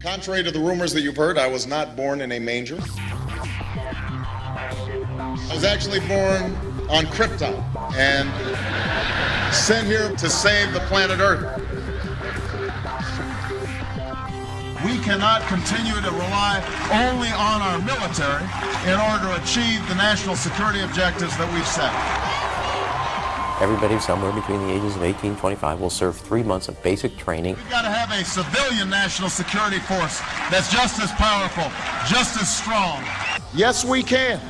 Contrary to the rumors that you've heard, I was not born in a manger. I was actually born on Krypton and sent here to save the planet Earth. We cannot continue to rely only on our military in order to achieve the national security objectives that we've set. Everybody somewhere between the ages of 18 and 25 will serve 3 months of basic training. We've got to have a civilian national security force that's just as powerful, just as strong. Yes, we can.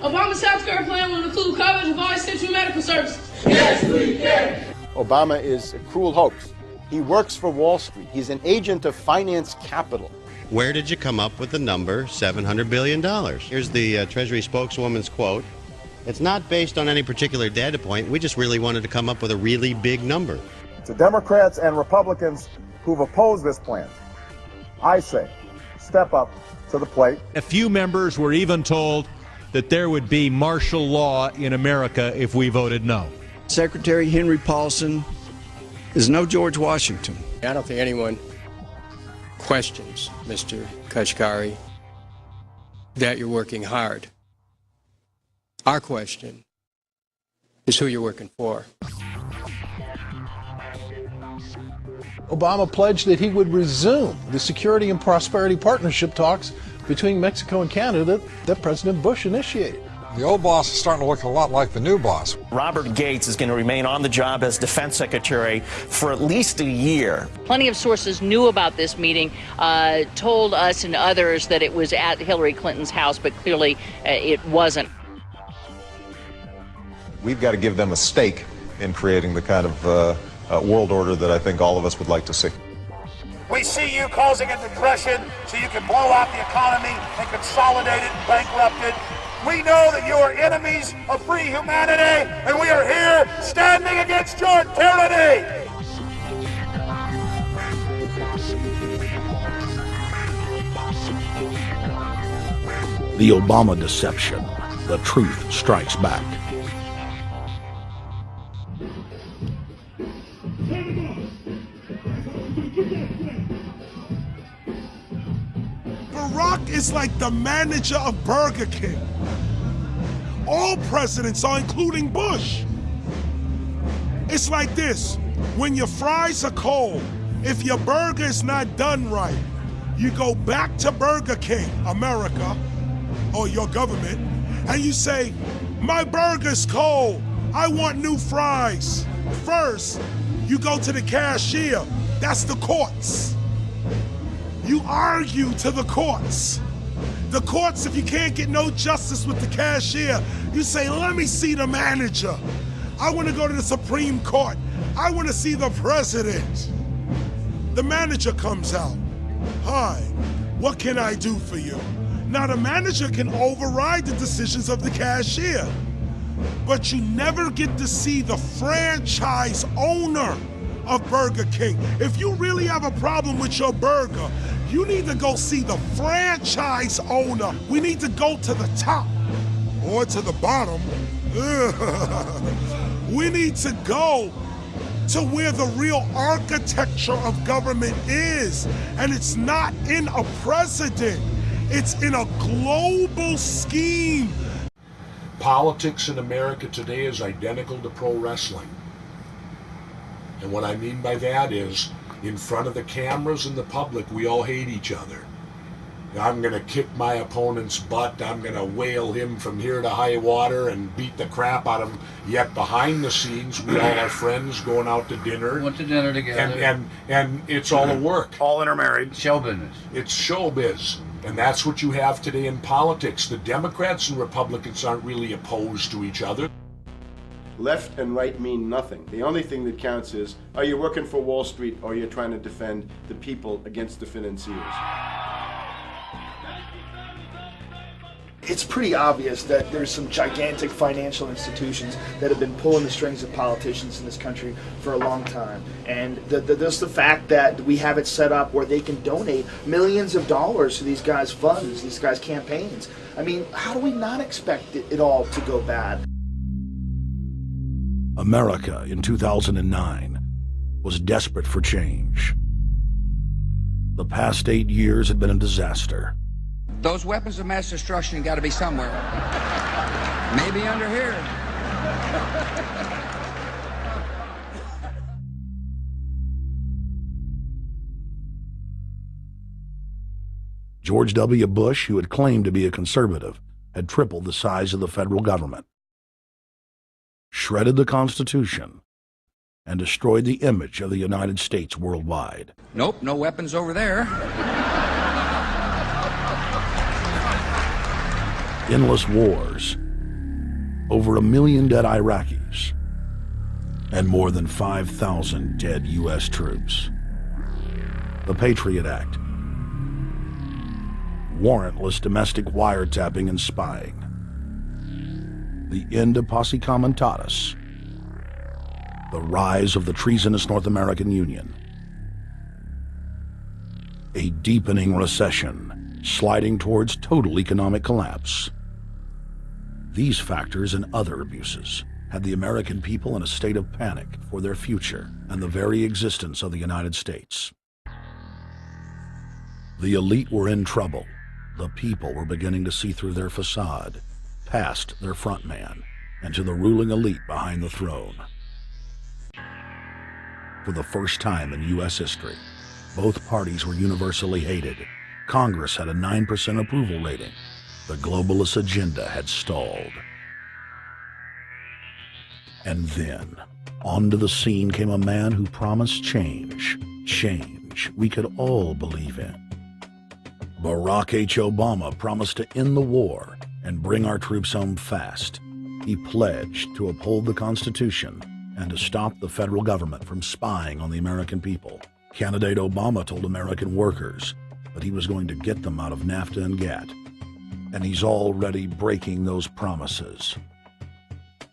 Obama's healthcare plan will include coverage of all essential medical services. Yes, we can. Obama is a cruel hoax. He works for Wall Street. He's an agent of finance capital. Where did you come up with the number $700 billion? Here's the Treasury spokeswoman's quote. It's not based on any particular data point. We just really wanted to come up with a really big number. To Democrats and Republicans who've opposed this plan, I say, step up to the plate. A few members were even told that there would be martial law in America if we voted no. Secretary Henry Paulson is no George Washington. I don't think anyone questions, Mr. Kashkari, that you're working hard. Our question is who you're working for. Obama pledged that he would resume the Security and Prosperity Partnership talks between Mexico and Canada that President Bush initiated. The old boss is starting to look a lot like the new boss. Robert Gates is going to remain on the job as Defense Secretary for at least a year. Plenty of sources knew about this meeting, told us and others that it was at Hillary Clinton's house, but clearly it wasn't. We've got to give them a stake in creating the kind of world order that I think all of us would like to see. We see you causing a depression so you can blow out the economy and consolidate it and bankrupt it. We know that you are enemies of free humanity, and we are here standing against your tyranny. The Obama deception. The truth strikes back. Barack is like the manager of Burger King. All presidents are, including Bush. It's like this: when your fries are cold, if your burger is not done right, you go back to Burger King, America, or your government, and you say, my burger's cold, I want new fries. First, you go to the cashier, that's the courts. You argue to the courts. The courts, if you can't get no justice with the cashier, you say, let me see the manager. I want to go to the Supreme Court. I want to see the president. The manager comes out. Hi, what can I do for you? Now the manager can override the decisions of the cashier, but you never get to see the franchise owner of Burger King. If you really have a problem with your burger, you need to go see the franchise owner. We need to go to the top or to the bottom. We need to go to where the real architecture of government is. And it's not in a president, it's in a global scheme. Politics in America today is identical to pro wrestling. And what I mean by that is, in front of the cameras and the public, we all hate each other. I'm going to kick my opponent's butt. I'm going to whale him from here to high water and beat the crap out of him. Yet behind the scenes, we all are friends going out to dinner. Went to dinner together. And it's all a work. All intermarried. Show business. It's showbiz. And that's what you have today in politics. The Democrats and Republicans aren't really opposed to each other. Left and right mean nothing. The only thing that counts is, are you working for Wall Street or you're trying to defend the people against the financiers? It's pretty obvious that there's some gigantic financial institutions that have been pulling the strings of politicians in this country for a long time. And just the fact that we have it set up where they can donate millions of dollars to these guys' funds, these guys' campaigns. I mean, how do we not expect it all to go bad? America in 2009 was desperate for change. The past 8 years had been a disaster. Those weapons of mass destruction got to be somewhere. Maybe under here. George W. Bush, who had claimed to be a conservative, had tripled the size of the federal government, shredded the Constitution, and destroyed the image of the United States worldwide. Nope, no weapons over there. Endless wars, over 1 million dead Iraqis, and more than 5,000 dead U.S. troops. The Patriot Act, warrantless domestic wiretapping and spying, the end of Posse Comitatus, the rise of the treasonous North American Union, a deepening recession sliding towards total economic collapse. These factors and other abuses had the American people in a state of panic for their future and the very existence of the United States. The elite were in trouble. The people were beginning to see through their facade, past their front man, and to the ruling elite behind the throne. For the first time in U.S. history, both parties were universally hated. Congress had a 9% approval rating. The globalist agenda had stalled. And then, onto the scene came a man who promised change. Change we could all believe in. Barack H. Obama promised to end the war and bring our troops home fast. He pledged to uphold the Constitution and to stop the federal government from spying on the American people. Candidate Obama told American workers that he was going to get them out of NAFTA and GATT, and he's already breaking those promises.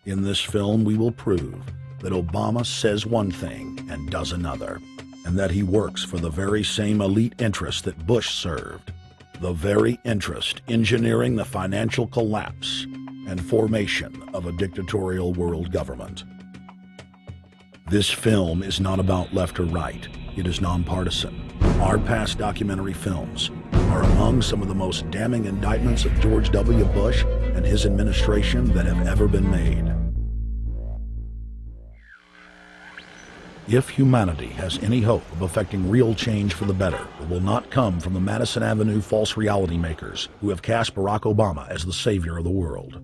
In this film, we will prove that Obama says one thing and does another, and that he works for the very same elite interests that Bush served, the very interest engineering the financial collapse and formation of a dictatorial world government. This film is not about left or right. It is nonpartisan. Our past documentary films are among some of the most damning indictments of George W. Bush and his administration that have ever been made. If humanity has any hope of effecting real change for the better, it will not come from the Madison Avenue false reality makers who have cast Barack Obama as the savior of the world.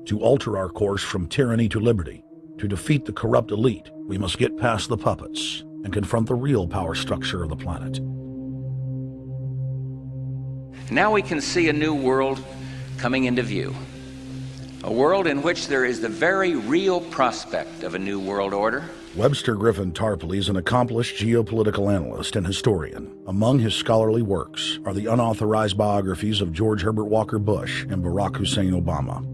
To alter our course from tyranny to liberty, to defeat the corrupt elite, we must get past the puppets and confront the real power structure of the planet. Now we can see a new world coming into view. A world in which there is the very real prospect of a new world order. Webster Griffin Tarpley is an accomplished geopolitical analyst and historian. Among his scholarly works are the unauthorized biographies of George Herbert Walker Bush and Barack Hussein Obama.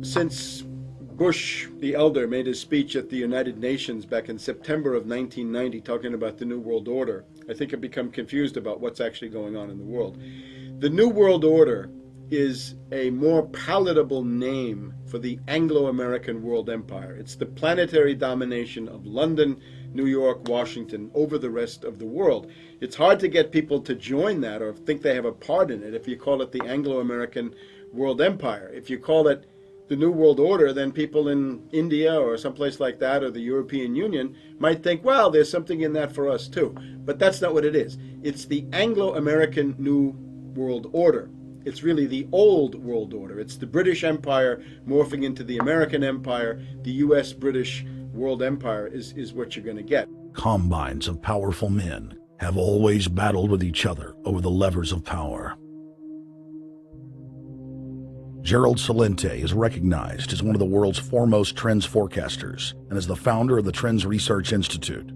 Since Bush the Elder made his speech at the United Nations back in September of 1990 talking about the New World Order, I think I've become confused about what's actually going on in the world. The New World Order is a more palatable name for the Anglo-American world empire. It's the planetary domination of London, New York, Washington over the rest of the world. It's hard to get people to join that or think they have a part in it if you call it the Anglo-American world empire. If you call it the New World Order, then people in India or someplace like that or the European Union might think, well, there's something in that for us too. But that's not what it is. It's the Anglo-American New World Order. It's really the old world order. It's the British Empire morphing into the American Empire. The U.S.-British world empire is what you're going to get. Combines of powerful men have always battled with each other over the levers of power. Gerald Celente is recognized as one of the world's foremost trends forecasters and is the founder of the Trends Research Institute.